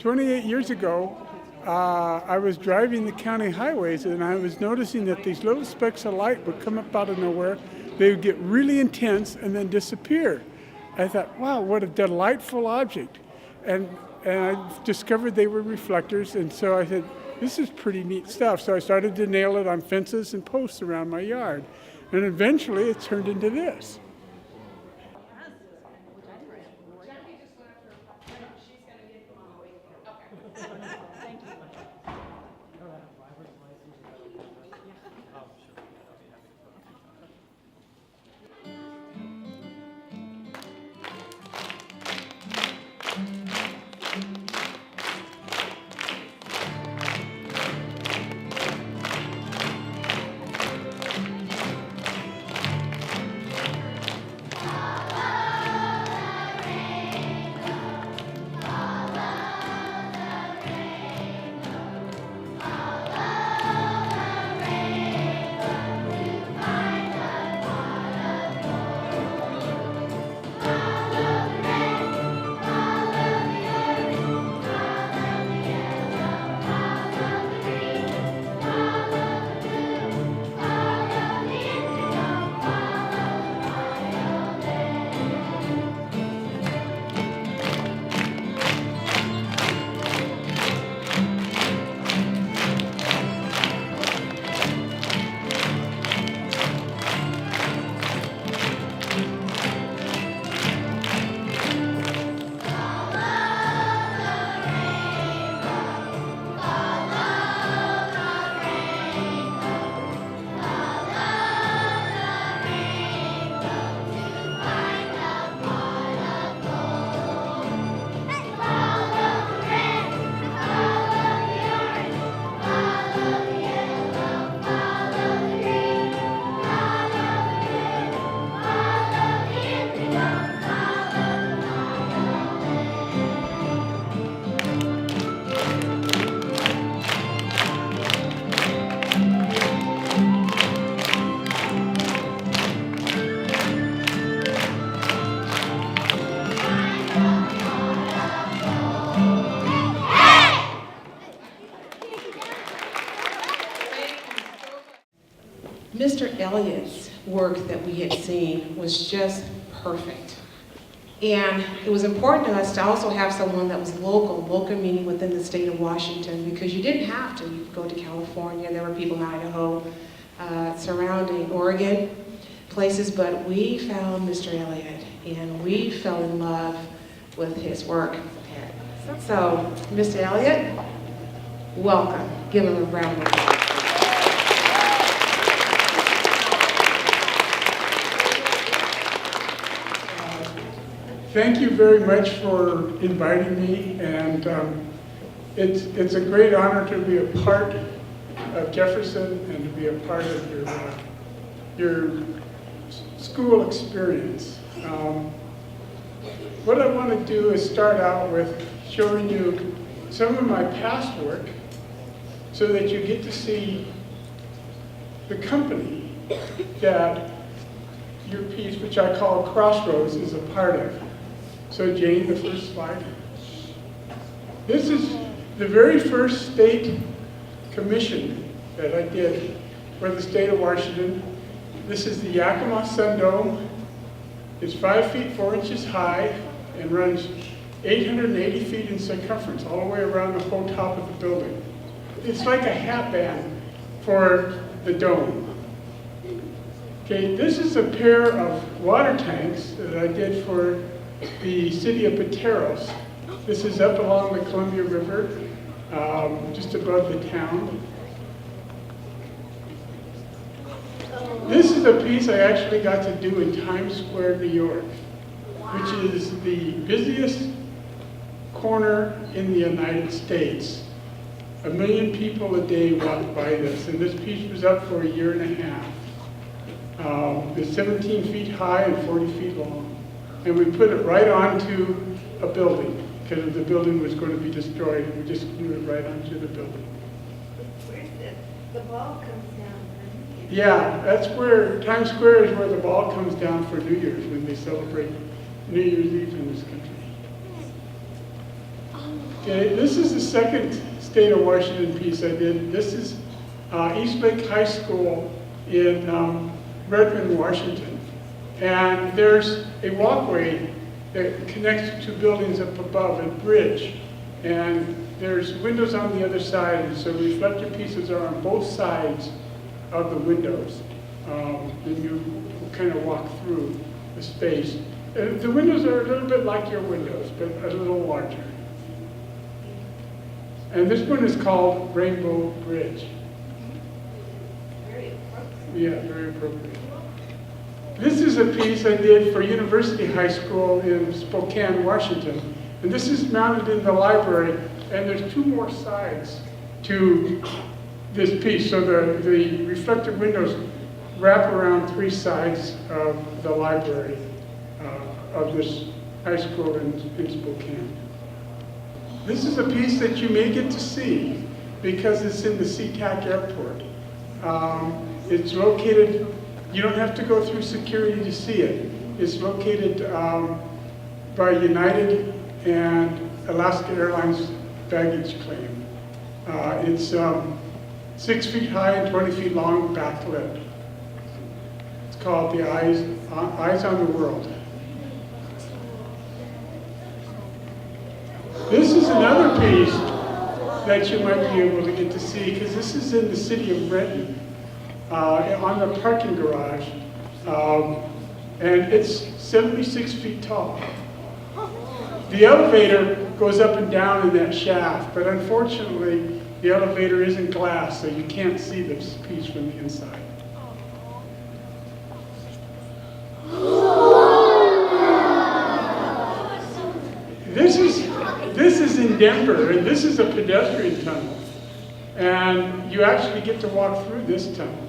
28 years ago, I was driving the county highways and I was noticing that these little specks of light would come up out of nowhere. They would get really intense and then disappear. I thought, wow, what a delightful object. And I discovered they were reflectors, and so I said, this is pretty neat stuff. So I started to nail it on fences and posts around my yard. And eventually it turned into this. Mr. Elliott's work that we had seen was just perfect. And it was important to us to also have someone that was local meaning within the state of Washington, because you didn't have to go to California. There were people in Idaho, surrounding Oregon, places, but we found Mr. Elliot and we fell in love with his work. So, Mr. Elliot, welcome. Give him a round of applause. Thank you very much for inviting me, and it's a great honor to be a part of Jefferson and to be a part of your school experience. What I want to do is start out with showing you some of my past work so that you get to see the company that your piece, which I call Crossroads, is a part of. So Jane, the first slide. This is the very first state commission that I did for the state of Washington. This is the Tacoma Sun Dome. It's 5 feet 4 inches high and runs 880 feet in circumference all the way around the whole top of the building. It's like a hat band for the dome. Okay, this is a pair of water tanks that I did for the city of Pateros. This is up along the Columbia River, just above the town. This is a piece I actually got to do in Times Square, New York, which is the busiest corner in the United States. 1 million people a day walk by this, and this piece was up for 1.5 years. It's 17 feet high and 40 feet long. And we put it right onto a building, because the building was going to be destroyed. We just glued it right onto the building. Where's the ball comes down, right? Yeah, that's where, Times Square is where the ball comes down for New Year's, when they celebrate New Year's Eve in this country. Okay, this is the second state of Washington piece I did. This is East Lake High School in Redmond, Washington. And there's a walkway that connects two buildings up above, a bridge. And there's windows on the other side, and so reflector pieces are on both sides of the windows. And you kind of walk through the space. The windows are a little bit like your windows, but a little larger. And this one is called Rainbow Bridge. Very appropriate. Yeah, very appropriate. This is a piece I did for University High School in Spokane, Washington. And this is mounted in the library, and there's two more sides to this piece. So the reflector windows wrap around three sides of the library of this high school in Spokane. This is a piece that you may get to see because it's in the SeaTac airport. It's located, you don't have to go through security to see it. It's located by United and Alaska Airlines baggage claim. It's 6 feet high and 20 feet long, backlit. It's called the Eyes on the World. This is another piece that you might be able to get to see, because this is in the city of Renton, on the parking garage, and it's 76 feet tall. The elevator goes up and down in that shaft, but unfortunately, the elevator isn't glass, so you can't see this piece from the inside. This is in Denver, and this is a pedestrian tunnel. And you actually get to walk through this tunnel.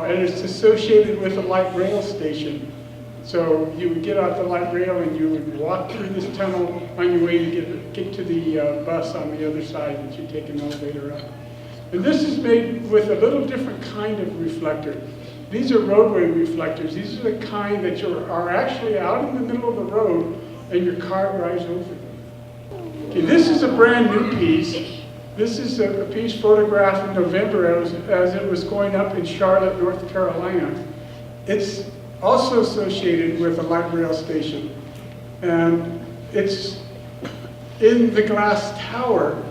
And it's associated with a light rail station. So you would get off the light rail and you would walk through this tunnel on your way to get to the bus on the other side, that you take an elevator up. And this is made with a little different kind of reflector. These are roadway reflectors. These are the kind that are actually out in the middle of the road and your car drives over them. Okay, this is a brand new piece. This is a piece photographed in November as it was going up in Charlotte, North Carolina. It's also associated with a light rail station. And it's in the glass tower,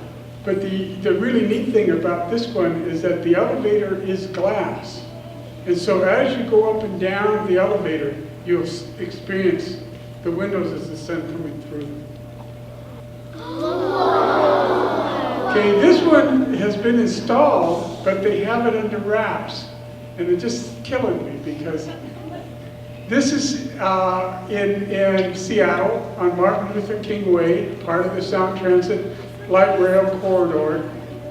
but the really neat thing about this one is that the elevator is glass. And so as you go up and down the elevator, you'll experience the windows as the sun coming through. Okay, this one has been installed, but they have it under wraps. And it's just killing me because this is in Seattle on Martin Luther King Way, part of the Sound Transit light rail corridor.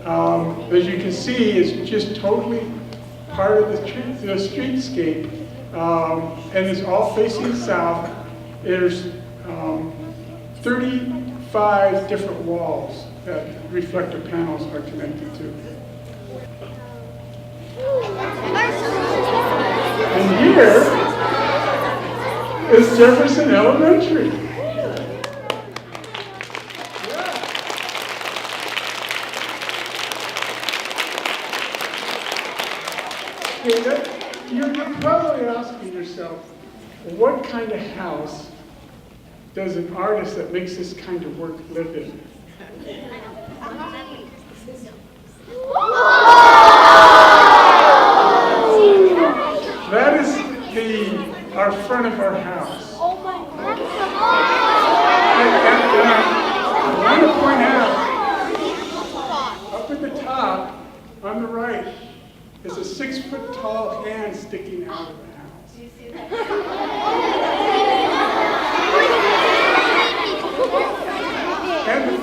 As you can see, it's just totally part of the streetscape, and it's all facing south. There's 35 different walls that reflector panels are connected to. And here is Jefferson Elementary. Okay, you're probably asking yourself, what kind of house does an artist that makes this kind of work live in? That is our front of our house. And I want to point out, up at the top, on the right, is a 6-foot-tall hand sticking out of the house. Do you see that? And the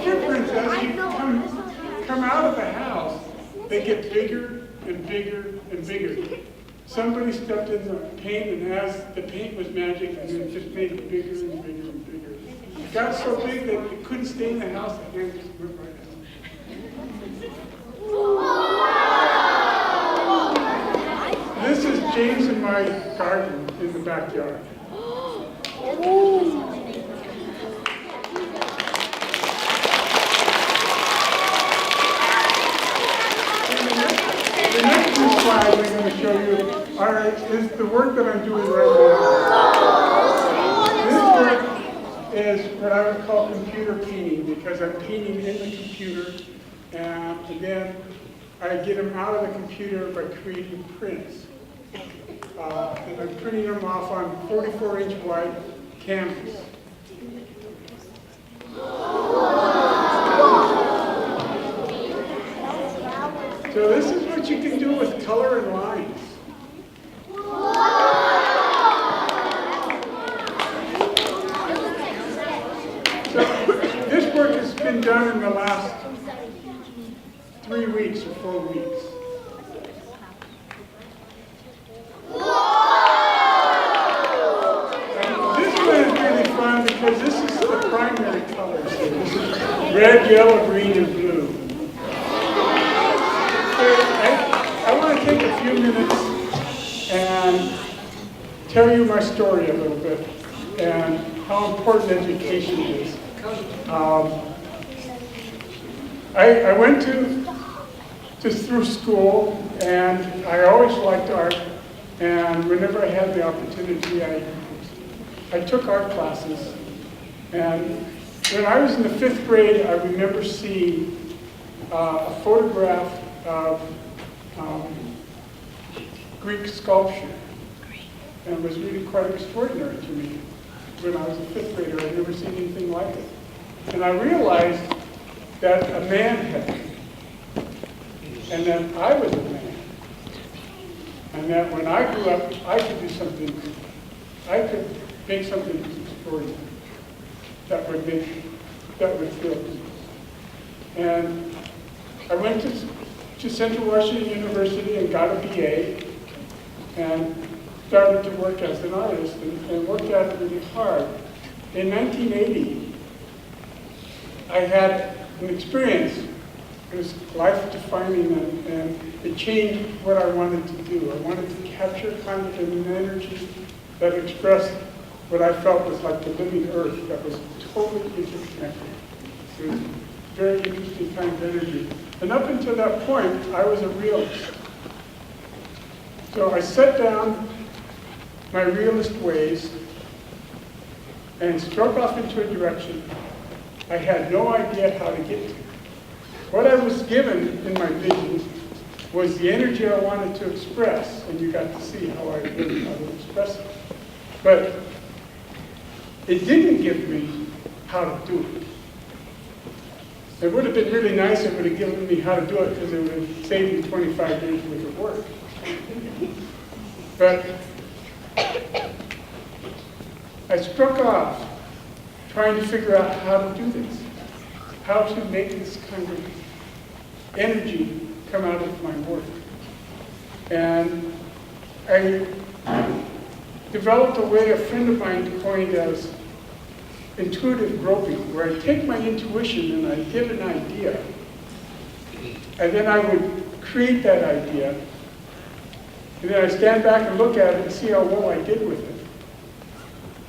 footprints as you come out of the house, they get bigger and bigger and bigger. Somebody stepped in the paint, and as the paint was magic, and then just made it bigger and bigger and bigger. It got so big that it couldn't stay in the house, the hand just went right out. This is James and my garden in the backyard. show you is the work that I'm doing right now. This work is what I would call computer painting, because I'm painting in the computer, and then I get them out of the computer by creating prints. And I'm printing them off on 44-inch wide canvas. So this is what you can do with color and lines. So this work has been done in the last 3 weeks or 4 weeks. And this one is really fun because this is the primary colors here. This is red, yellow, green, and blue. I want to take a few minutes and tell you my story a little bit and how important education is. I went through school, and I always liked art, and whenever I had the opportunity, I took art classes. And when I was in the 5th grade, I remember seeing a photograph of Greek sculpture, and it was really quite extraordinary to me. When I was a 5th grader, I'd never seen anything like it. And I realized that a man had it, and that I was a man, and that when I grew up, I could do something, I could make something extraordinary that would fill me. And I went to Central Washington University and got a BA, and started to work as an artist, and worked at it really hard. In 1980, I had an experience. It was life-defining, and it changed what I wanted to do. I wanted to capture kind of an energy that expressed what I felt was like the living earth that was totally interconnected. It was a very interesting kind of energy. And up until that point, I was a realist. So I set down my realist ways and struck off into a direction I had no idea how to get to. What I was given in my vision was the energy I wanted to express, and you got to see how I really how to express it. But it didn't give me how to do it. It would have been really nice if it would have given me how to do it, because it would have saved me 25 years worth of work. But I struck off trying to figure out how to do this, how to make this kind of energy come out of my work. And I developed a way a friend of mine coined as intuitive groping, where I take my intuition and I get an idea, and then I would create that idea, and then I stand back and look at it and see how well I did with it.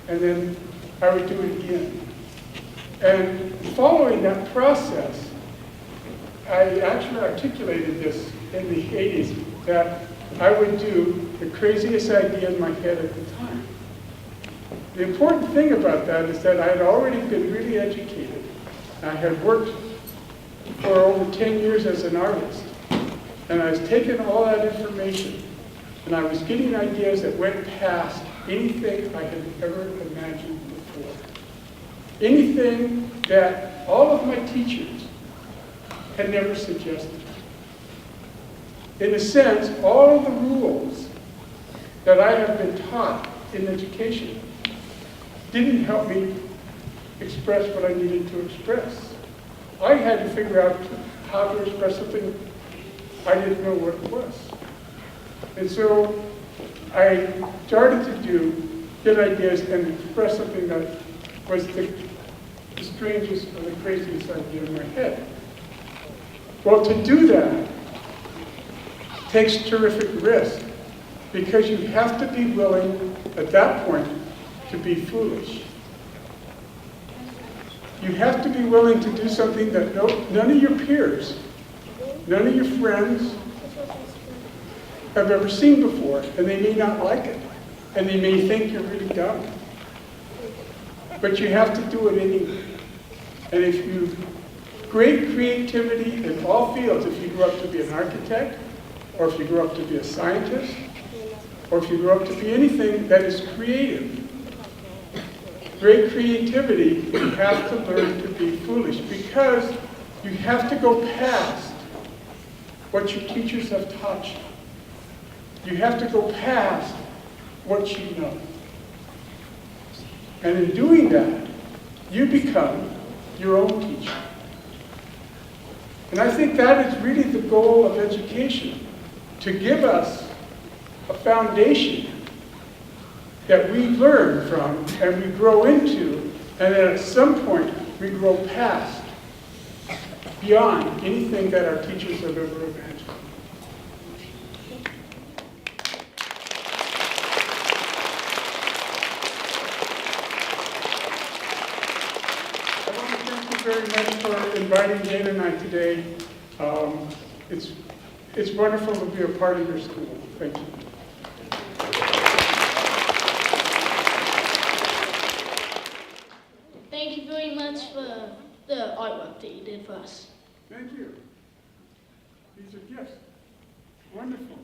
And then I would do it again. And following that process, I actually articulated this in the 80s, that I would do the craziest idea in my head at the time. The important thing about that is that I had already been really educated. I had worked for over 10 years as an artist, and I was taking all that information, and I was getting ideas that went past anything I had ever imagined before. Anything that all of my teachers had never suggested. In a sense, all the rules that I have been taught in education didn't help me express what I needed to express. I had to figure out how to express something I didn't know what it was. And so I started to get ideas and express something that was the strangest or the craziest idea in my head. Well, to do that takes terrific risk, because you have to be willing at that point to be foolish. You have to be willing to do something that none of your peers, none of your friends, have ever seen before, and they may not like it, and they may think you're really dumb. But you have to do it anyway. And if you, great creativity in all fields, if you grew up to be an architect, or if you grew up to be a scientist, or if you grew up to be anything that is creative, great creativity, you have to learn to be foolish, because you have to go past what your teachers have taught you. You have to go past what you know. And in doing that, you become your own teacher. And I think that is really the goal of education, to give us a foundation that we learn from and we grow into, and then at some point we grow past, beyond anything that our teachers have ever imagined. I want to thank you very much for inviting Jane and I today. It's wonderful to be a part of your school. Thank you. Thank you very much for the artwork that you did for us. Thank you. These are gifts. Wonderful.